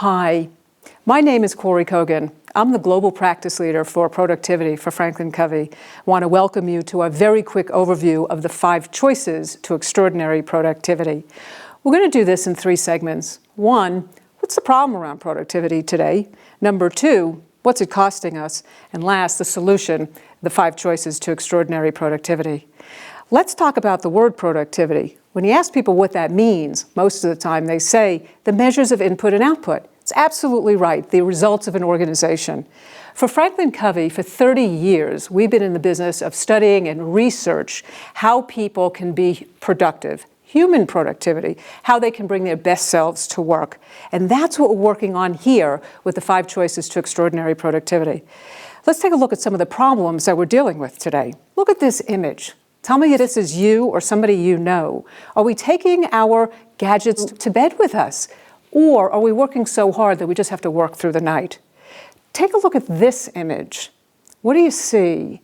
Hi, my name is Corey Kogan. I'm the Global Practice Leader for Productivity for Franklin Covey. I want to welcome you to a very quick overview of the 5 choices to extraordinary productivity. We're going to do this in 3 segments. 1, what's the problem around productivity today? Number 2, what's it costing us? And last, the solution, the 5 choices to extraordinary productivity. Let's talk about the word productivity. When you ask people what that means, most of the time they say the measures of input and output. It's absolutely right, the results of an organization. For Franklin Covey, for 30 years, we've been in the business of studying and research how people can be productive, human productivity, how they can bring their best selves to work. And that's what we're working on here with the 5 choices to extraordinary productivity. Let's take a look at some of the problems that we're dealing with today. Look at this image. Tell me if this is you or somebody you know. Are we taking our gadgets to bed with us? Or are we working so hard that we just have to work through the night? Take a look at this image. What do you see?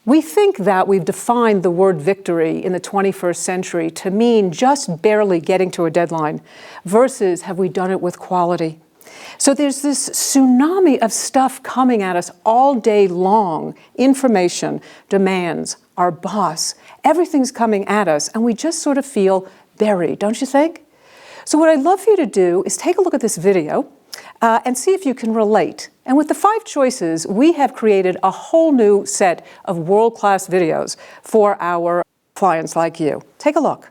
We think that we've defined the word victory in the 21st century to mean just barely getting to a deadline, versus have we done it with quality? So there's this tsunami of stuff coming at us all day long. Information, demands, our boss, everything's coming at us, and we just sort of feel buried, don't you think? So what I'd love for you to do is take a look at this video and see if you can relate. And with the 5 choices, we have created a whole new set of world-class videos for our clients like you. Take a look.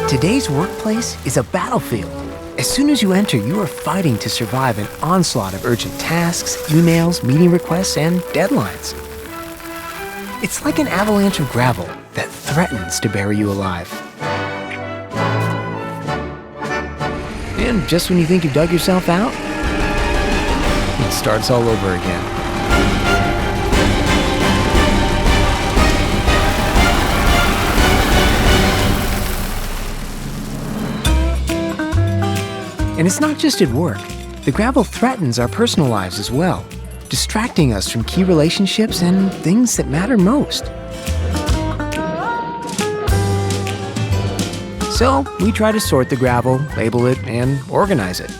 Today's workplace is a battlefield. As soon as you enter, you are fighting to survive an onslaught of urgent tasks, emails, meeting requests, and deadlines. It's like an avalanche of gravel that threatens to bury you alive. And just when you think you've dug yourself out, it starts all over again. And it's not just at work. The gravel threatens our personal lives as well, distracting us from key relationships and things that matter most. So we try to sort the gravel, label it, and organize it.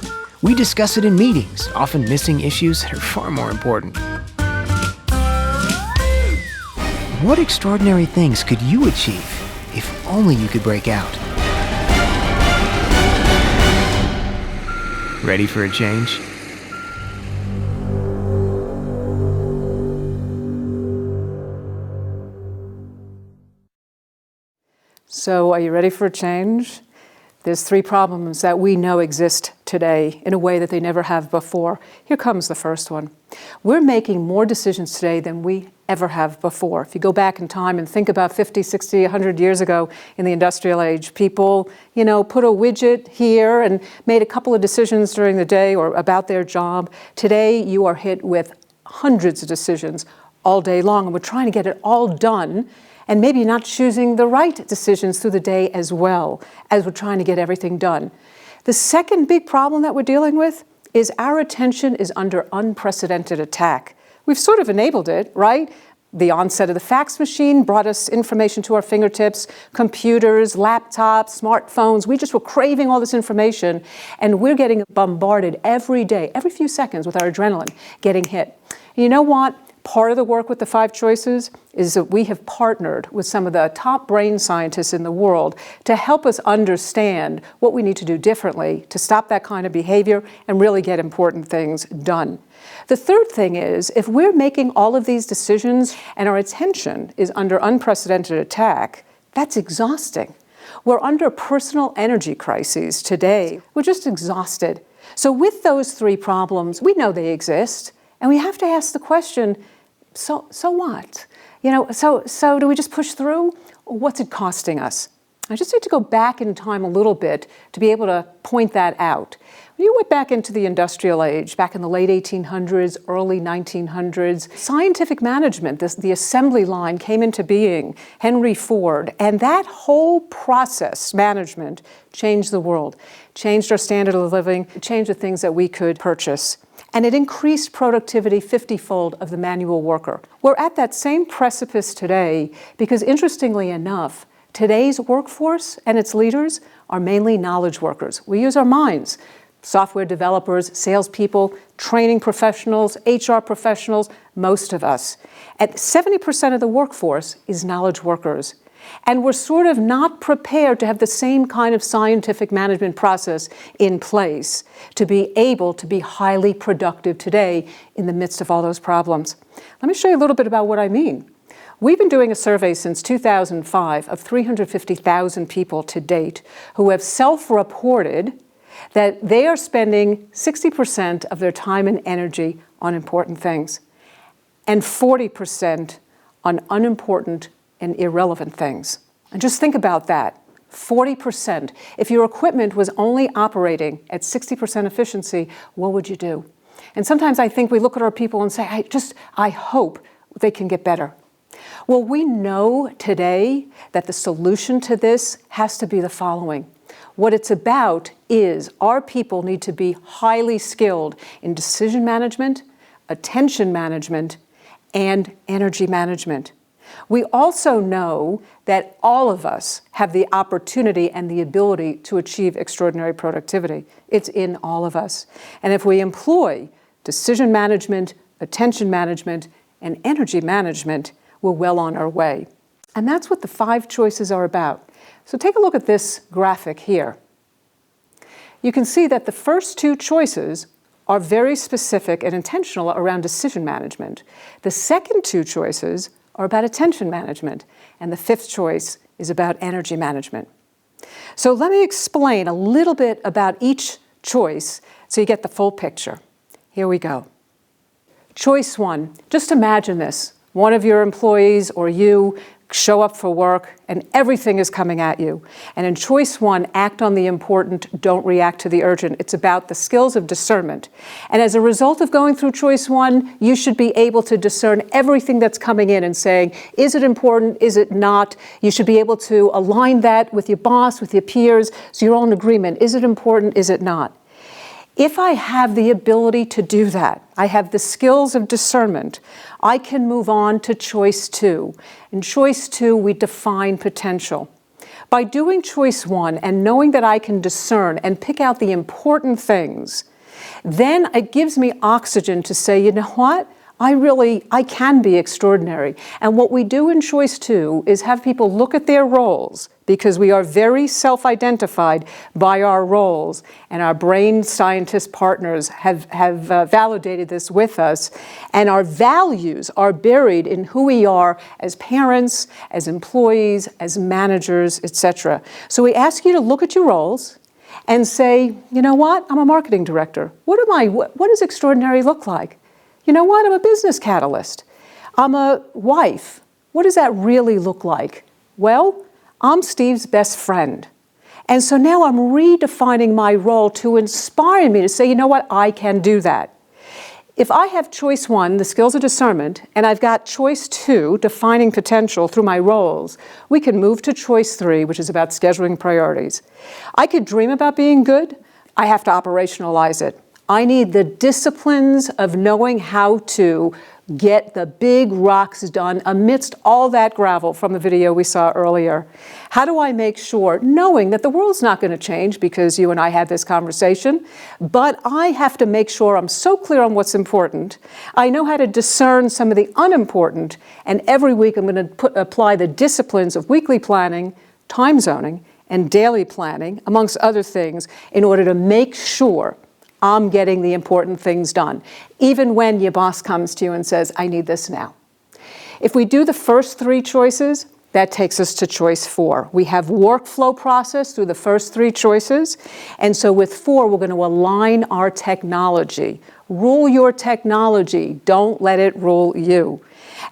We discuss it in meetings, often missing issues that are far more important. What extraordinary things could you achieve if only you could break out? Ready for a change? So are you ready for a change? There's 3 problems that we know exist today in a way that they never have before. Here comes the first one. We're making more decisions today than we ever have before. If you go back in time and think about 50, 60, 100 years ago in the industrial age, people, put a widget here and made a couple of decisions during the day or about their job. Today, you are hit with hundreds of decisions all day long, and we're trying to get it all done, and maybe not choosing the right decisions through the day as well as we're trying to get everything done. The second big problem that we're dealing with is our attention is under unprecedented attack. We've sort of enabled it, right? The onset of the fax machine brought us information to our fingertips, computers, laptops, smartphones. We just were craving all this information, and we're getting bombarded every day, every few seconds with our adrenaline getting hit. And you know what? Part of the work with the 5 choices is that we have partnered with some of the top brain scientists in the world to help us understand what we need to do differently to stop that kind of behavior and really get important things done. The third thing is, if we're making all of these decisions and our attention is under unprecedented attack, that's exhausting. We're under personal energy crises today. We're just exhausted. So with those 3 problems, we know they exist, and we have to ask the question, so what? So do we just push through? Or what's it costing us? I just need to go back in time a little bit to be able to point that out. When you went back into the industrial age, back in the late 1800s, early 1900s, scientific management, the assembly line came into being, Henry Ford, and that whole process, management, changed the world, changed our standard of living, changed the things that we could purchase. And it increased productivity 50-fold of the manual worker. We're at that same precipice today because, interestingly enough, today's workforce and its leaders are mainly knowledge workers. We use our minds. Software developers, salespeople, training professionals, HR professionals, most of us. And 70% of the workforce is knowledge workers. And we're sort of not prepared to have the same kind of scientific management process in place to be able to be highly productive today in the midst of all those problems. Let me show you a little bit about what I mean. We've been doing a survey since 2005 of 350,000 people to date who have self-reported that they are spending 60% of their time and energy on important things and 40% on unimportant and irrelevant things. And just think about that, 40%. If your equipment was only operating at 60% efficiency, what would you do? And sometimes I think we look at our people and say, I hope they can get better. Well, we know today that the solution to this has to be the following. What it's about is our people need to be highly skilled in decision management, attention management, and energy management. We also know that all of us have the opportunity and the ability to achieve extraordinary productivity. It's in all of us. And if we employ decision management, attention management, and energy management, we're well on our way. And that's what the 5 choices are about. So take a look at this graphic here. You can see that the first 2 choices are very specific and intentional around decision management. The second 2 choices are about attention management, and the 5th choice is about energy management. So let me explain a little bit about each choice so you get the full picture. Here we go. Choice 1, just imagine this. One of your employees or you show up for work and everything is coming at you. And in choice 1, act on the important, don't react to the urgent. It's about the skills of discernment. And as a result of going through choice 1, you should be able to discern everything that's coming in and saying, is it important, is it not? You should be able to align that with your boss, with your peers, so you're all in agreement. Is it important, is it not? If I have the ability to do that, I have the skills of discernment, I can move on to choice 2. In choice 2, we define potential. By doing choice 1 and knowing that I can discern and pick out the important things, then it gives me oxygen to say, you know what? I can be extraordinary. And what we do in choice 2 is have people look at their roles, because we are very self-identified by our roles, and our brain scientist partners have validated this with us, and our values are buried in who we are as parents, as employees, as managers, etc. So we ask you to look at your roles and say, you know what, I'm a marketing director. What does extraordinary look like? You know what, I'm a business catalyst. I'm a wife. What does that really look like? Well, I'm Steve's best friend. And so now I'm redefining my role to inspire me to say, you know what, I can do that. If I have choice 1, the skills of discernment, and I've got choice 2, defining potential through my roles, we can move to choice 3, which is about scheduling priorities. I could dream about being good. I have to operationalize it. I need the disciplines of knowing how to get the big rocks done amidst all that gravel from the video we saw earlier. How do I make sure, knowing that the world's not going to change because you and I had this conversation, but I have to make sure I'm so clear on what's important. I know how to discern some of the unimportant, and every week I'm going to apply the disciplines of weekly planning, time zoning, and daily planning, amongst other things, in order to make sure I'm getting the important things done, even when your boss comes to you and says, I need this now. If we do the first 3 choices, That takes us to choice 4. We have workflow process through the first 3 choices. And so with 4, we're going to align our technology. Rule your technology. Don't let it rule you.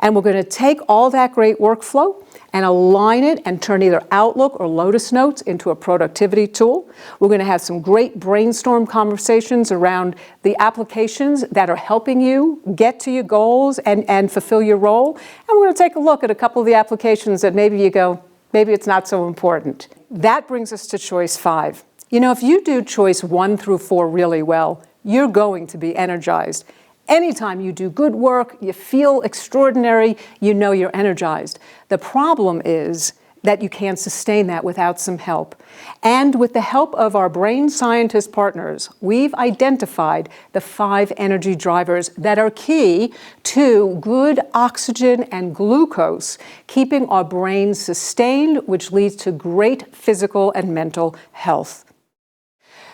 And we're going to take all that great workflow and align it and turn either Outlook or Lotus Notes into a productivity tool. We're going to have some great brainstorm conversations around the applications that are helping you get to your goals and fulfill your role. And we're going to take a look at a couple of the applications that maybe you go, maybe it's not so important. That brings us to choice 5. You know, if you do choice 1 through 4 really well, you're going to be energized. Anytime you do good work, you feel extraordinary, you know you're energized. The problem is that you can't sustain that without some help. And with the help of our brain scientist partners, we've identified the 5 energy drivers that are key to good oxygen and glucose, keeping our brains sustained, which leads to great physical and mental health.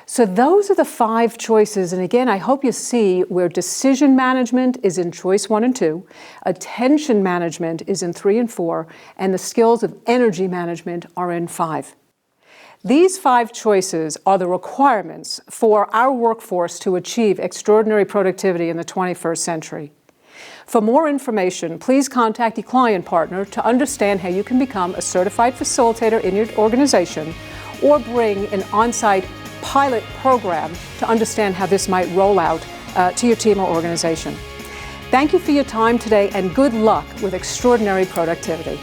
So those are the 5 choices, and again, I hope you see where decision management is in choice 1 and 2, attention management is in 3 and 4, and the skills of energy management are in 5. These 5 choices are the requirements for our workforce to achieve extraordinary productivity in the 21st century. For more information, please contact your client partner to understand how you can become a certified facilitator in your organization or bring an on-site pilot program to understand how this might roll out to your team or organization. Thank you for your time today and good luck with extraordinary productivity.